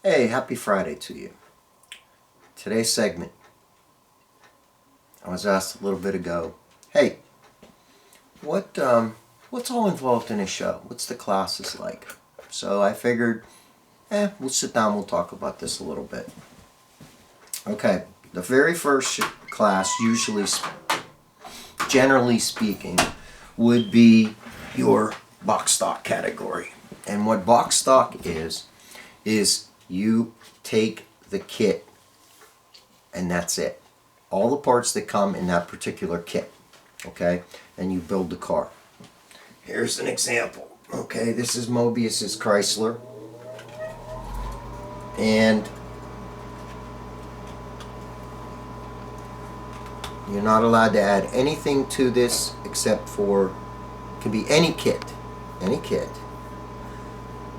Hey, happy Friday to you. Today's segment, I was asked a little bit ago, hey, what's all involved in a show? What's the classes like? So I figured, we'll sit down, we'll talk about this a little bit. Okay, the very first class, generally speaking, would be your box stock category. And what box stock is you take the kit and that's it. All the parts that come in that particular kit, okay? And you build the car. Here's an example, okay? This is Mobius's Chrysler. And you're not allowed to add anything to this except for, it can be any kit,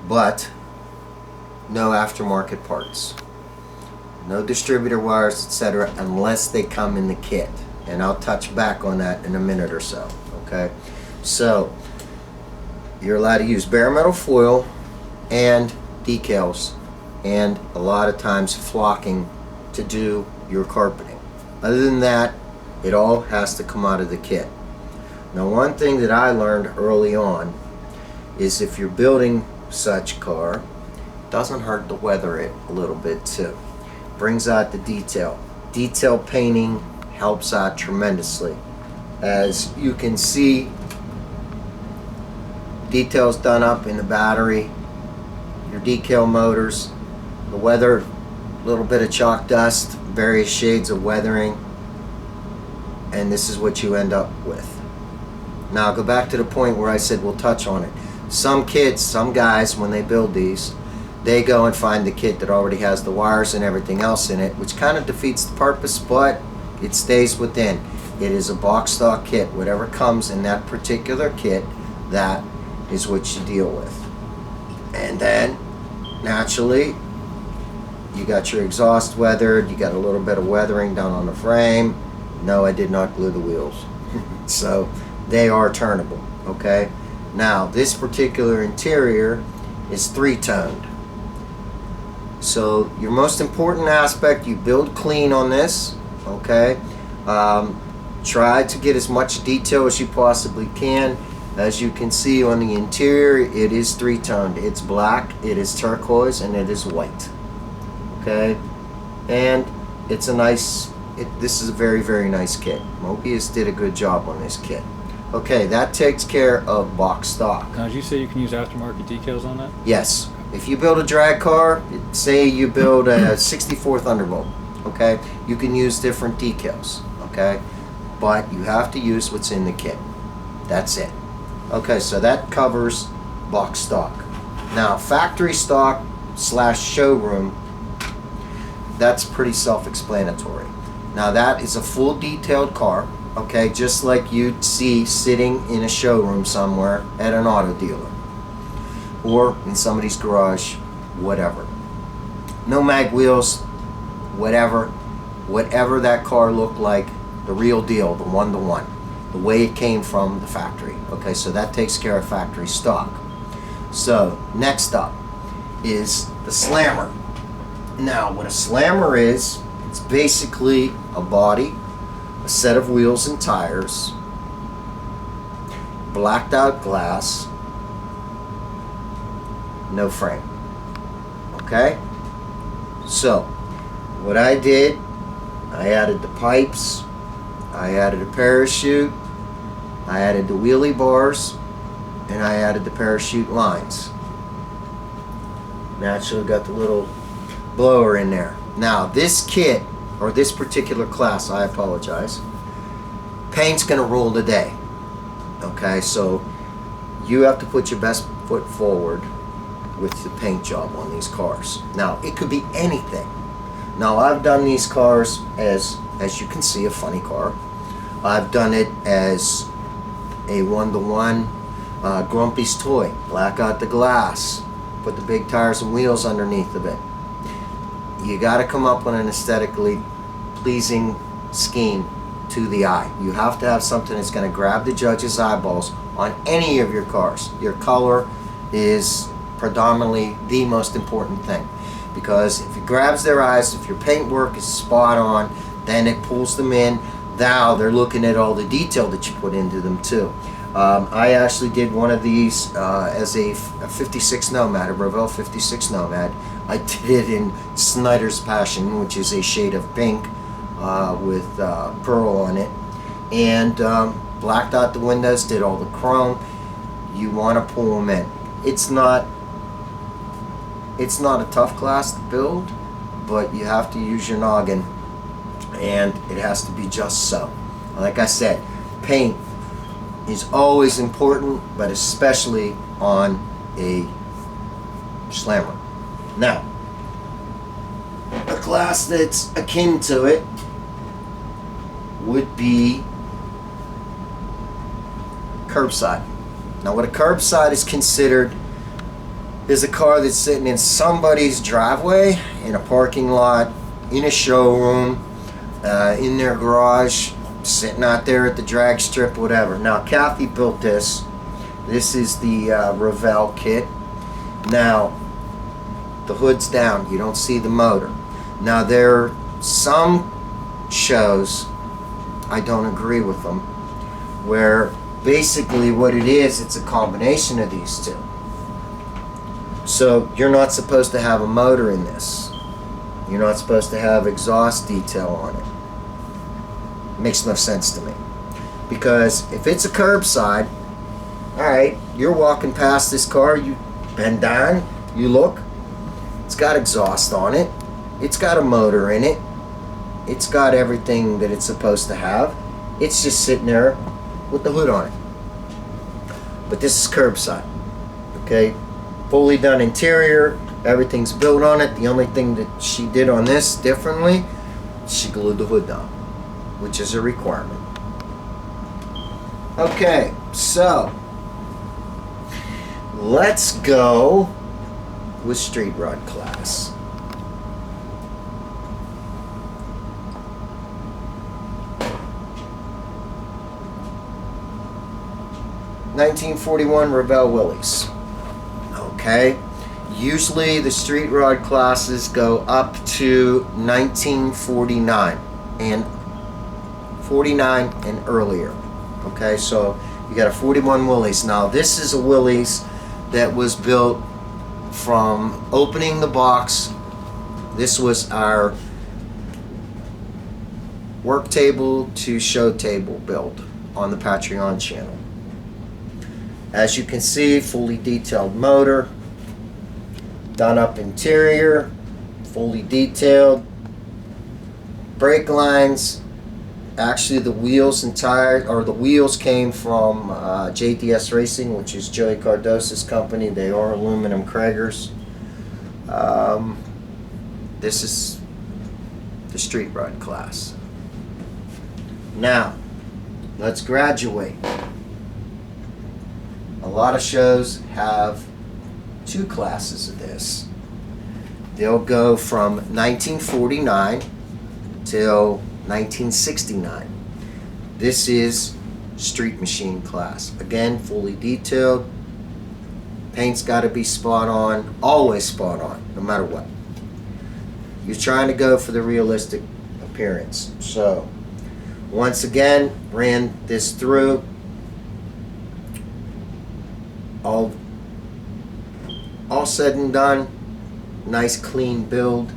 but no aftermarket parts. No distributor wires, etc., unless they come in the kit. And I'll touch back on that in a minute or so. Okay? So, you're allowed to use bare metal foil and decals, and a lot of times flocking to do your carpeting. Other than that, it all has to come out of the kit. Now, one thing that I learned early on is if you're building such car, it doesn't hurt to weather it a little bit too. Brings out the detail. Detail painting helps out tremendously. As you can see, details done up in the battery, your decal motors, the weather, a little bit of chalk dust, various shades of weathering, and this is what you end up with. Now I'll go back to the point where I said we'll touch on it. Some kids, some guys, when they build these, they go and find the kit that already has the wires and everything else in it, which kind of defeats the purpose, but it stays within. It is a box stock kit. Whatever comes in that particular kit, that is what you deal with. And then, naturally, you got your exhaust weathered, you got a little bit of weathering done on the frame. No, I did not glue the wheels. So, they are turnable, okay? Now, this particular interior is three-toned. So your most important aspect, you build clean on this, okay? Try to get as much detail as you possibly can. As you can see on the interior, it is three-toned. It's black, it is turquoise, and it is white, okay? And it's a nice, this is a very, very nice kit. Mobius did a good job on this kit. Okay, that takes care of box stock. Now, did you say you can use aftermarket decals on that? Yes. If you build a drag car, say you build a 64 Thunderbolt, okay, you can use different decals, okay, but you have to use what's in the kit. That's it. Okay, so that covers box stock. Now, factory stock / showroom, that's pretty self-explanatory. Now, that is a full detailed car, okay, just like you'd see sitting in a showroom somewhere at an auto dealer or in somebody's garage, whatever. No mag wheels, whatever that car looked like, the real deal, the one-to-one, the way it came from the factory. Okay, so that takes care of factory stock. So next up is the slammer. Now, what a slammer is, it's basically a body, a set of wheels and tires, blacked out glass, no frame. Okay? So, what I did, I added the pipes, I added a parachute, I added the wheelie bars, and I added the parachute lines. Naturally got the little blower in there. Now, this kit, or this particular class, I apologize, paint's gonna rule the day. Okay, so you have to put your best foot forward with the paint job on these cars. Now, it could be anything. Now, I've done these cars as you can see, a funny car. I've done it as a one-to-one Grumpy's toy. Black out the glass, put the big tires and wheels underneath of it. You got to come up with an aesthetically pleasing scheme to the eye. You have to have something that's going to grab the judge's eyeballs on any of your cars. Your color is predominantly the most important thing, because if it grabs their eyes, if your paintwork is spot on, then it pulls them in. Now they're looking at all the detail that you put into them too. I actually did one of these as a 56 Nomad, a Revel 56 Nomad. I did it in Snyder's Passion, which is a shade of pink with pearl on it, and blacked out the windows, did all the chrome. You want to pull them in. It's not a tough class to build, but you have to use your noggin, and it has to be just so. Like I said, paint is always important, but especially on a slammer. Now, a class that's akin to it would be Curbside. Now, what a Curbside is considered is a car that's sitting in somebody's driveway, in a parking lot, in a showroom, in their garage, sitting out there at the drag strip, whatever. Now, Kathy built this. This is the Revel Kit. Now, the hood's down. You don't see the motor. Now, there are some shows, I don't agree with them, where basically what it is, it's a combination of these two. So you're not supposed to have a motor in this. You're not supposed to have exhaust detail on it. Makes no sense to me. Because if it's a Curbside, alright, you're walking past this car, you bend down, you look, it's got exhaust on it, it's got a motor in it, it's got everything that it's supposed to have. It's just sitting there with the hood on it. But this is Curbside. Okay? Fully done interior, everything's built on it. The only thing that she did on this differently, she glued the hood down, which is a requirement. Okay, so let's go with Street Rod class. (1941) Revel Willys. Okay, usually the Street Rod classes go up to 1949 and 49 and earlier. Okay, so you got a 41 Willys. Now this is a Willys that was built from opening the box. This was our work table to show table build on the Patreon channel. As you can see, fully detailed motor, done up interior, fully detailed, brake lines. Actually, the wheels and tires, or the wheels came from JDS Racing, which is Joey Cardosa's company. They are aluminum Kragers. This is the Street Rod class. Now, let's graduate. A lot of shows have two classes of this. They'll go from 1949 till 1969. This is Street Machine class. Again, fully detailed. Paint's got to be spot on, always spot on, no matter what. You're trying to go for the realistic appearance. So, once again, ran this through. All said and done, nice clean build,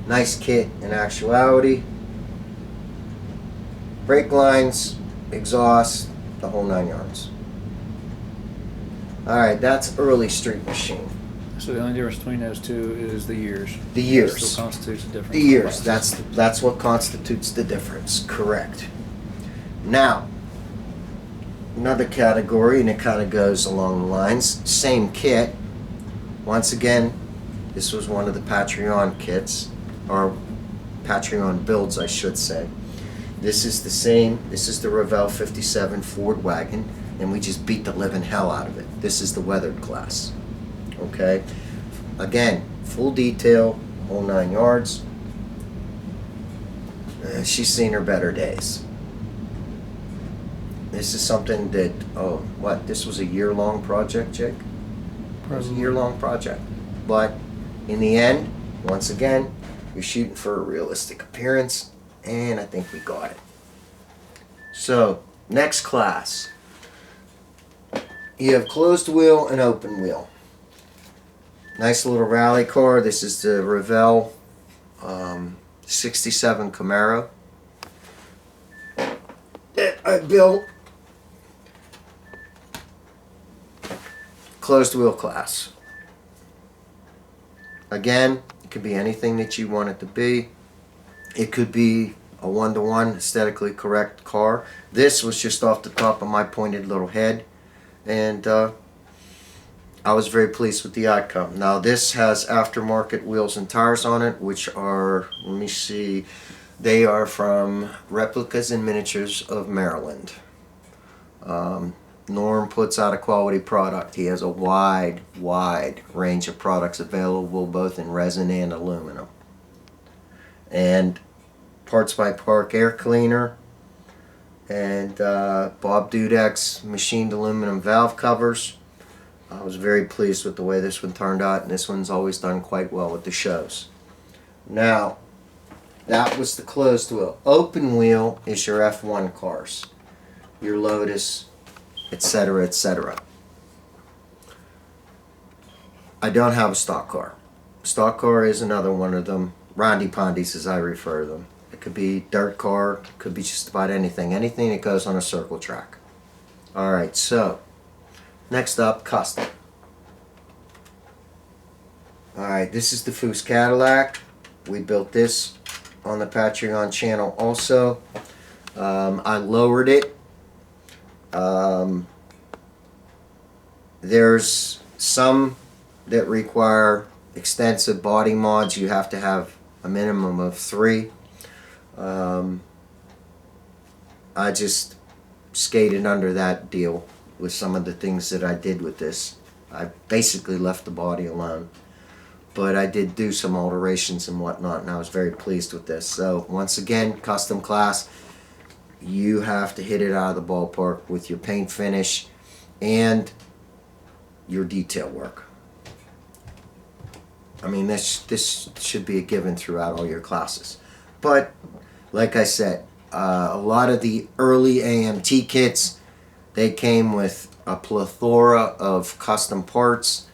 nice kit in actuality. Brake lines, exhaust, the whole 9 yards. Alright, that's early Street Machine. So the only difference between those two is the years. The years. That still constitutes the difference. The years, that's what constitutes the difference, correct. Now, another category, and it kind of goes along the lines, same kit. Once again, this was one of the Patreon kits, or Patreon builds, I should say. This is the same. This is the Revel 57 Ford wagon, and we just beat the living hell out of it. This is the weathered class. Okay? Again, full detail, whole 9 yards. She's seen her better days. This is something that, this was a year-long project, Jake? It was a year-long project. But in the end, once again, you're shooting for a realistic appearance, and I think we got it. So, next class. You have closed wheel and open wheel. Nice little rally car. This is the Revel 67 Camaro that I built. Closed wheel class. Again, it could be anything that you want it to be. It could be a one-to-one aesthetically correct car. This was just off the top of my pointed little head, and I was very pleased with the outcome. Now this has aftermarket wheels and tires on it, which are, let me see, they are from Replicas and Miniatures of Maryland. Norm puts out a quality product. He has a wide range of products available both in resin and aluminum. And Parts by Park air cleaner, and Bob Dudek's machined aluminum valve covers. I was very pleased with the way this one turned out, and this one's always done quite well with the shows. Now, that was the closed wheel. Open wheel is your F1 cars, your Lotus, etc., etc. I don't have a stock car. Stock car is another one of them. Rondy Pondies, as I refer to them. It could be dirt car, could be just about anything. Anything that goes on a circle track. Alright, so, next up, custom. Alright, this is the Foose Cadillac. We built this on the Patreon channel also. I lowered it. There's some that require extensive body mods. You have to have a minimum of 3. I just skated under that deal with some of the things that I did with this. I basically left the body alone, but I did do some alterations and whatnot, and I was very pleased with this. So once again, custom class, you have to hit it out of the ballpark with your paint finish and your detail work. I mean, this should be a given throughout all your classes. But like I said, a lot of the early AMT kits, they came with a plethora of custom parts.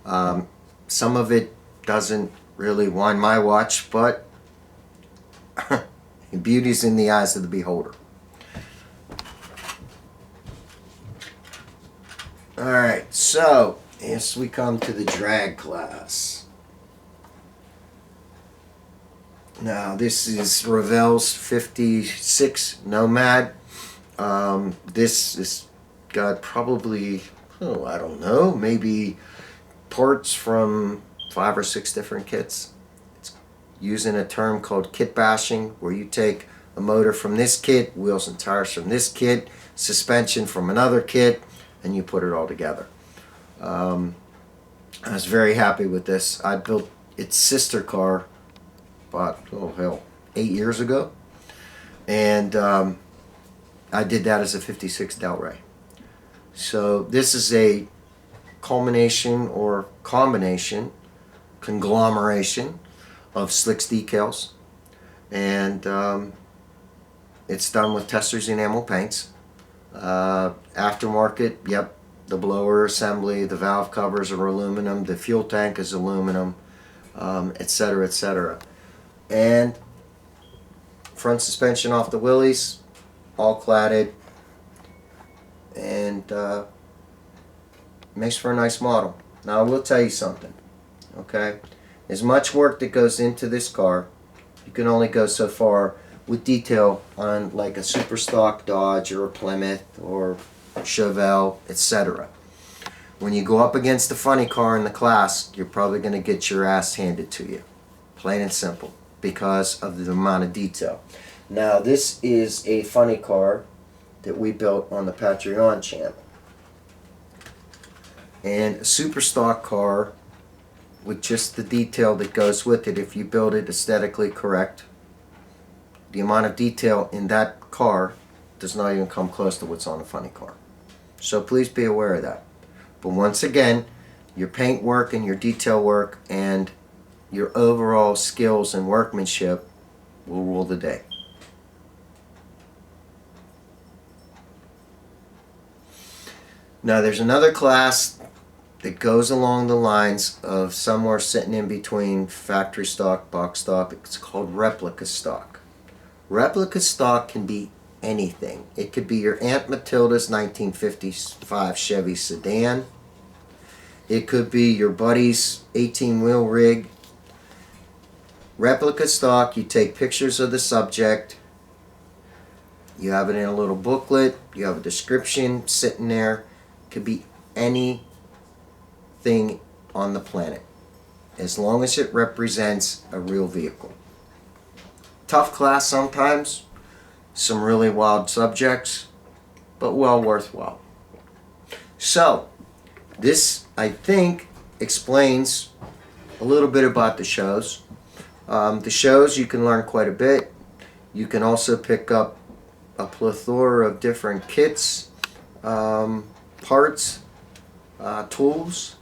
Some of it doesn't really wind my watch, but beauty's in the eyes of the beholder. Alright, so yes, we come to the drag class. Now this is Revel's 56 Nomad. This has got probably, oh, I don't know, maybe parts from 5 or 6 different kits. It's using a term called kit bashing, where you take a motor from this kit, wheels and tires from this kit, suspension from another kit, and you put it all together. I was very happy with this. I built its sister car about, oh hell, 8 years ago, and I did that as a 56 Delray. So this is a culmination or combination, conglomeration of slicks decals, and it's done with Testor's enamel paints. Aftermarket, yep, the blower assembly, the valve covers are aluminum, the fuel tank is aluminum, etc., etc. And front suspension off the Willys, all cladded, and makes for a nice model. Now I will tell you something, okay? As much work that goes into this car, you can only go so far with detail on like a super stock Dodge or a Plymouth or Chevelle, etc. When you go up against the funny car in the class, you're probably going to get your ass handed to you, plain and simple, because of the amount of detail. Now this is a funny car that we built on the Patreon channel, and a super stock car with just the detail that goes with it, if you build it aesthetically correct, the amount of detail in that car does not even come close to what's on a funny car. So please be aware of that. But once again, your paint work and your detail work and your overall skills and workmanship will rule the day. Now there's another class that goes along the lines of somewhere sitting in between factory stock, box stock. It's called replica stock. Replica stock can be anything. It could be your Aunt Matilda's 1955 Chevy sedan. It could be your buddy's 18-wheel rig. Replica stock, you take pictures of the subject. You have it in a little booklet. You have a description sitting there. It could be anything on the planet, as long as it represents a real vehicle. Tough class sometimes, some really wild subjects, but well worthwhile. So, this, I think, explains a little bit about the shows. The shows, you can learn quite a bit. You can also pick up a plethora of different kits, parts, tools,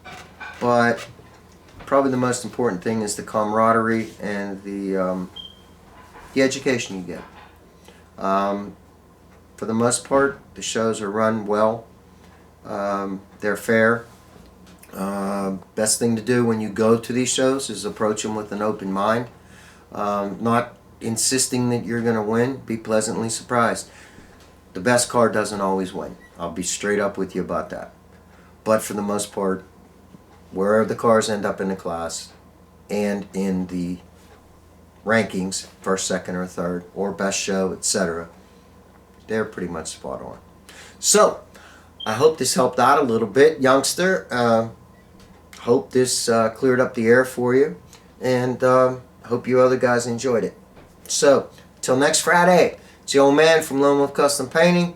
but probably the most important thing is the camaraderie and the education you get. For the most part, the shows are run well. They're fair. Best thing to do when you go to these shows is approach them with an open mind. Not insisting that you're going to win. Be pleasantly surprised. The best car doesn't always win. I'll be straight up with you about that. But for the most part, where the cars end up in the class and in the rankings, first, second, or third, or best show, etc., they're pretty much spot on. So, I hope this helped out a little bit, youngster. Hope this cleared up the air for you, and hope you other guys enjoyed it. So, till next Friday, it's the old man from Lone Wolf Custom Painting.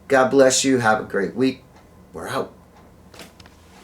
God bless you. Have a great week. We're out.